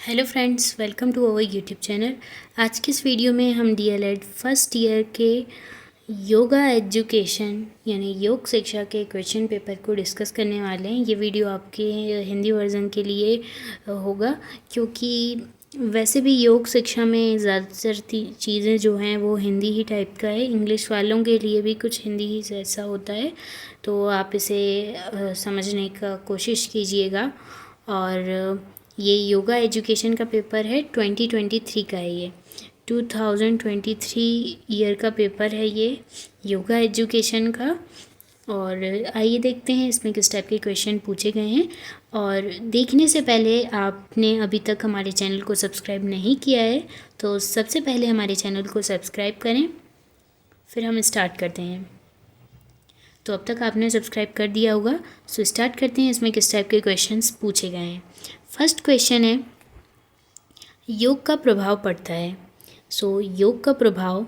Hello friends, welcome to our YouTube channel. आज की इस वीडियो में हम डीएलएड फर्स्ट ईयर के योगा एजुकेशन यानी योग शिक्षा के क्वेश्चन पेपर को डिस्कस करने वाले हैं। ये वीडियो आपके हिंदी वर्जन के लिए होगा, क्योंकि वैसे भी योग शिक्षा में ज़्यादातर चीज़ें जो हैं वो हिंदी ही टाइप का है। इंग्लिश वालों के लिए भी कुछ हिंदी ही जैसा होता है, तो आप इसे समझने का कोशिश कीजिएगा। और ये योगा एजुकेशन का पेपर है, 2023 का है। ये 2023 ईयर का पेपर है ये योगा एजुकेशन का। और आइए देखते हैं इसमें किस टाइप के क्वेश्चन पूछे गए हैं। और देखने से पहले आपने अभी तक हमारे चैनल को सब्सक्राइब नहीं किया है तो सबसे पहले हमारे चैनल को सब्सक्राइब करें, फिर हम स्टार्ट करते हैं। तो अब तक आपने सब्सक्राइब कर दिया होगा, सो स्टार्ट करते हैं इसमें किस टाइप के क्वेश्चंस पूछे गए हैं। फर्स्ट क्वेश्चन है, योग का प्रभाव पड़ता है। योग का प्रभाव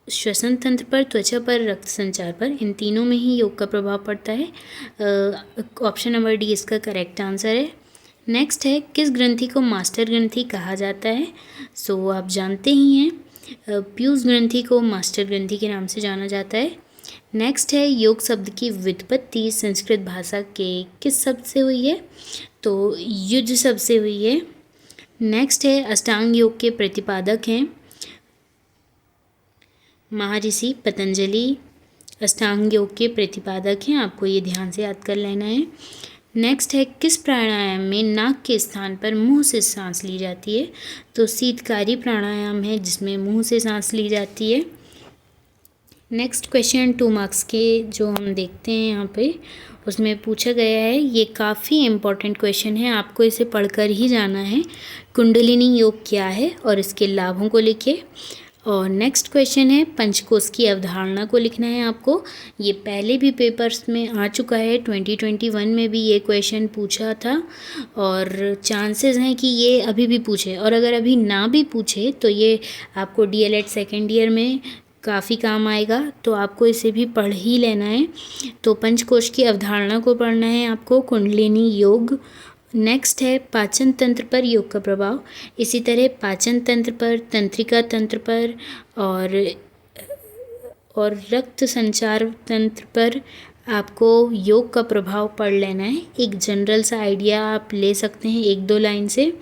श्वसन तंत्र पर, त्वचा पर, रक्त संचार पर, इन तीनों में ही योग का प्रभाव पड़ता है। ऑप्शन नंबर डी इसका करेक्ट आंसर है। नेक्स्ट है, किस ग्रंथि को मास्टर ग्रंथि कहा जाता है। आप जानते ही हैं, पीयूष ग्रंथि को मास्टर ग्रंथि के नाम से जाना जाता है। नेक्स्ट है, योग शब्द की व्युत्पत्ति संस्कृत भाषा के किस शब्द से हुई है। तो युज शब्द से हुई है। नेक्स्ट है, अष्टांग योग के प्रतिपादक हैं महर्षि पतंजलि। अष्टांग योग के प्रतिपादक हैं, आपको ये ध्यान से याद कर लेना है। नेक्स्ट है, किस प्राणायाम में नाक के स्थान पर मुंह से सांस ली जाती है। तो शीतकारी प्राणायाम है जिसमें मुंह से सांस ली जाती है। नेक्स्ट क्वेश्चन 2 मार्क्स के जो हम देखते हैं यहाँ पे, उसमें पूछा गया है, ये काफ़ी इम्पॉर्टेंट क्वेश्चन है, आपको इसे पढ़कर ही जाना है। कुंडलिनी योग क्या है और इसके लाभों को लिखिए। और नेक्स्ट क्वेश्चन है, पंचकोश की अवधारणा को लिखना है आपको। ये पहले भी पेपर्स में आ चुका है, 2021 में भी ये क्वेश्चन पूछा था और चांसेस हैं कि ये अभी भी पूछे। और अगर अभी ना भी पूछे तो ये आपको डीएलएड सेकेंड ईयर में काफ़ी काम आएगा, तो आपको इसे भी पढ़ ही लेना है। तो पंचकोश की अवधारणा को पढ़ना है आपको, कुंडलिनी योग। नेक्स्ट है, पाचन तंत्र पर योग का प्रभाव। इसी तरह पाचन तंत्र पर, तंत्रिका तंत्र पर और रक्त संचार तंत्र पर आपको योग का प्रभाव पढ़ लेना है। एक जनरल सा आइडिया आप ले सकते हैं 1-2 लाइन से।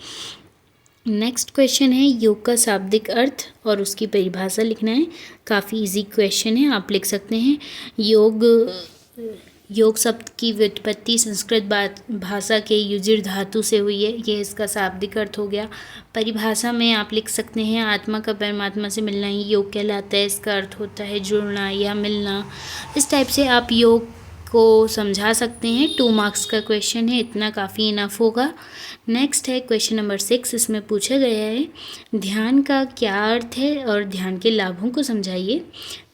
नेक्स्ट क्वेश्चन है, योग का शाब्दिक अर्थ और उसकी परिभाषा लिखना है। काफ़ी इजी क्वेश्चन है, आप लिख सकते हैं। योग शब्द की व्युत्पत्ति संस्कृत भाषा के युजिर धातु से हुई है, ये इसका शाब्दिक अर्थ हो गया। परिभाषा में आप लिख सकते हैं, आत्मा का परमात्मा से मिलना ही योग कहलाता है। इसका अर्थ होता है जुड़ना या मिलना। इस टाइप से आप योग को समझा सकते हैं। 2 मार्क्स का क्वेश्चन है, इतना काफ़ी इनफ होगा। नेक्स्ट है क्वेश्चन नंबर 6, इसमें पूछा गया है, ध्यान का क्या अर्थ है और ध्यान के लाभों को समझाइए।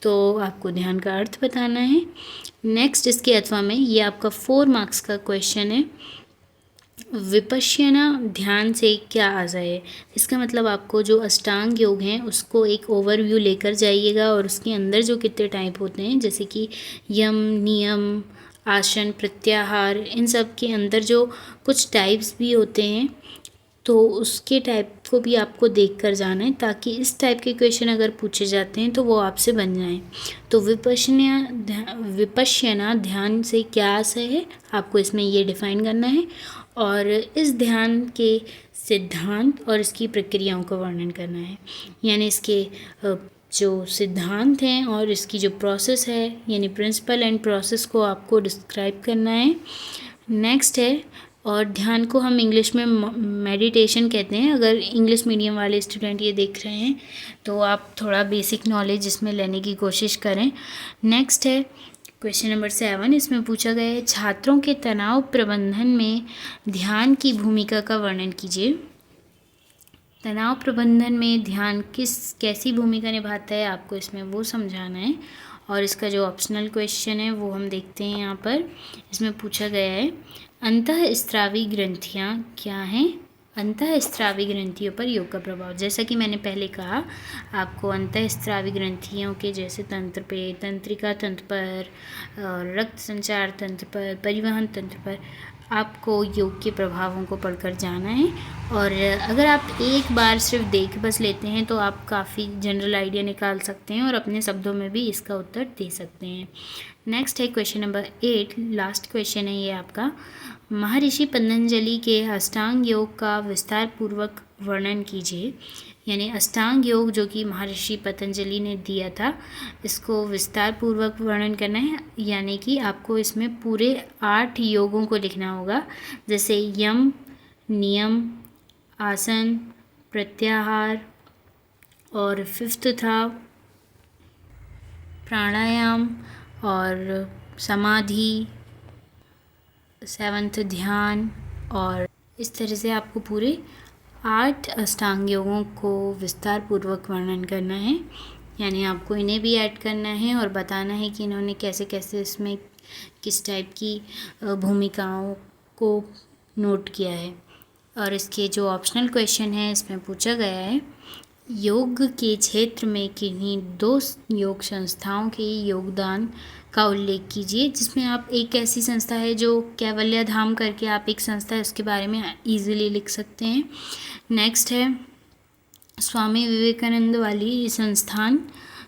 तो आपको ध्यान का अर्थ बताना है। नेक्स्ट इसके अथवा में ये आपका 4 मार्क्स का क्वेश्चन है, विपश्यना ध्यान से क्या आशय है। इसका मतलब आपको जो अष्टांग योग हैं उसको एक ओवरव्यू लेकर जाइएगा और उसके अंदर जो कितने टाइप होते हैं, जैसे कि यम, नियम, आसन, प्रत्याहार, इन सब के अंदर जो कुछ टाइप्स भी होते हैं, तो उसके टाइप को भी आपको देख कर जाना है, ताकि इस टाइप के क्वेश्चन अगर पूछे जाते हैं तो वो आपसे बन जाएं। तो विपश्यना ध्यान से क्या आशय है, आपको इसमें ये डिफाइन करना है। और इस ध्यान के सिद्धांत और इसकी प्रक्रियाओं का वर्णन करना है, यानी इसके जो सिद्धांत हैं और इसकी जो प्रोसेस है, यानी प्रिंसिपल एंड प्रोसेस को आपको डिस्क्राइब करना है। नेक्स्ट है, और ध्यान को हम इंग्लिश में मेडिटेशन कहते हैं। अगर इंग्लिश मीडियम वाले स्टूडेंट ये देख रहे हैं तो आप थोड़ा बेसिक नॉलेज इसमें लेने की कोशिश करें। नेक्स्ट है क्वेश्चन नंबर 7, इसमें पूछा गया है, छात्रों के तनाव प्रबंधन में ध्यान की भूमिका का वर्णन कीजिए। तनाव प्रबंधन में ध्यान कैसी भूमिका निभाता है, आपको इसमें वो समझाना है। और इसका जो ऑप्शनल क्वेश्चन है वो हम देखते हैं यहाँ पर। इसमें पूछा गया है, अंतःस्रावी ग्रंथियाँ क्या हैं। अंतःस्रावी ग्रंथियों पर योग का प्रभाव, जैसा कि मैंने पहले कहा, आपको अंतःस्रावी ग्रंथियों के जैसे तंत्र पे, तंत्रिका तंत्र पर, रक्त संचार तंत्र पर, परिवहन तंत्र पर आपको योग के प्रभावों को पढ़कर जाना है। और अगर आप एक बार सिर्फ देख बस लेते हैं तो आप काफ़ी जनरल आइडिया निकाल सकते हैं और अपने शब्दों में भी इसका उत्तर दे सकते हैं। नेक्स्ट है क्वेश्चन नंबर 8, लास्ट क्वेश्चन है ये आपका। महर्षि पतंजलि के अष्टांग योग का विस्तार पूर्वक वर्णन कीजिए। यानी अष्टांग योग जो कि महर्षि पतंजलि ने दिया था, इसको विस्तार पूर्वक वर्णन करना है। यानी कि आपको इसमें पूरे 8 योगों को लिखना होगा, जैसे यम, नियम, आसन, प्रत्याहार, और 5th था प्राणायाम और समाधि, 7th ध्यान। और इस तरह से आपको पूरे 8 अष्टांग योगों को विस्तार पूर्वक वर्णन करना है। यानी आपको इन्हें भी ऐड करना है और बताना है कि इन्होंने कैसे कैसे इसमें किस टाइप की भूमिकाओं को नोट किया है। और इसके जो ऑप्शनल क्वेश्चन है इसमें पूछा गया है, योग के क्षेत्र में किन्हीं 2 योग संस्थाओं के योगदान का उल्लेख कीजिए। जिसमें आप एक ऐसी संस्था है जो कैवल्य धाम करके आप एक संस्था है, उसके बारे में इजीली लिख सकते हैं। नेक्स्ट है स्वामी विवेकानंद वाली संस्थान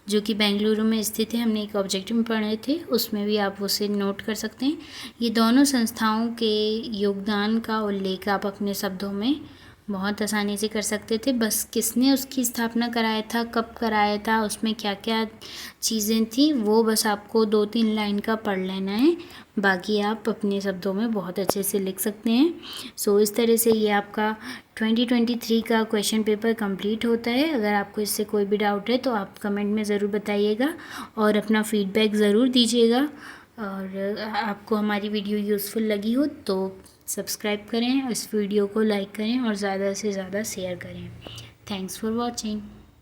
जो कि बेंगलुरु में स्थित है, हमने एक ऑब्जेक्टिव में पढ़े थे, उसमें भी आप उसे नोट कर सकते हैं। ये दोनों संस्थाओं के योगदान का उल्लेख आप अपने शब्दों में बहुत आसानी से कर सकते थे। बस किसने उसकी स्थापना कराया था, कब कराया था, उसमें क्या क्या चीज़ें थी, वो बस आपको 2-3 लाइन का पढ़ लेना है। बाकी आप अपने शब्दों में बहुत अच्छे से लिख सकते हैं। सो इस तरह से ये आपका 2023 का क्वेश्चन पेपर कंप्लीट होता है। अगर आपको इससे कोई भी डाउट है तो आप कमेंट में ज़रूर बताइएगा और अपना फीडबैक ज़रूर दीजिएगा। और आपको हमारी वीडियो यूज़फुल लगी हो तो सब्सक्राइब करें, इस वीडियो को लाइक करें और ज़्यादा से ज़्यादा शेयर करें। Thanks for watching.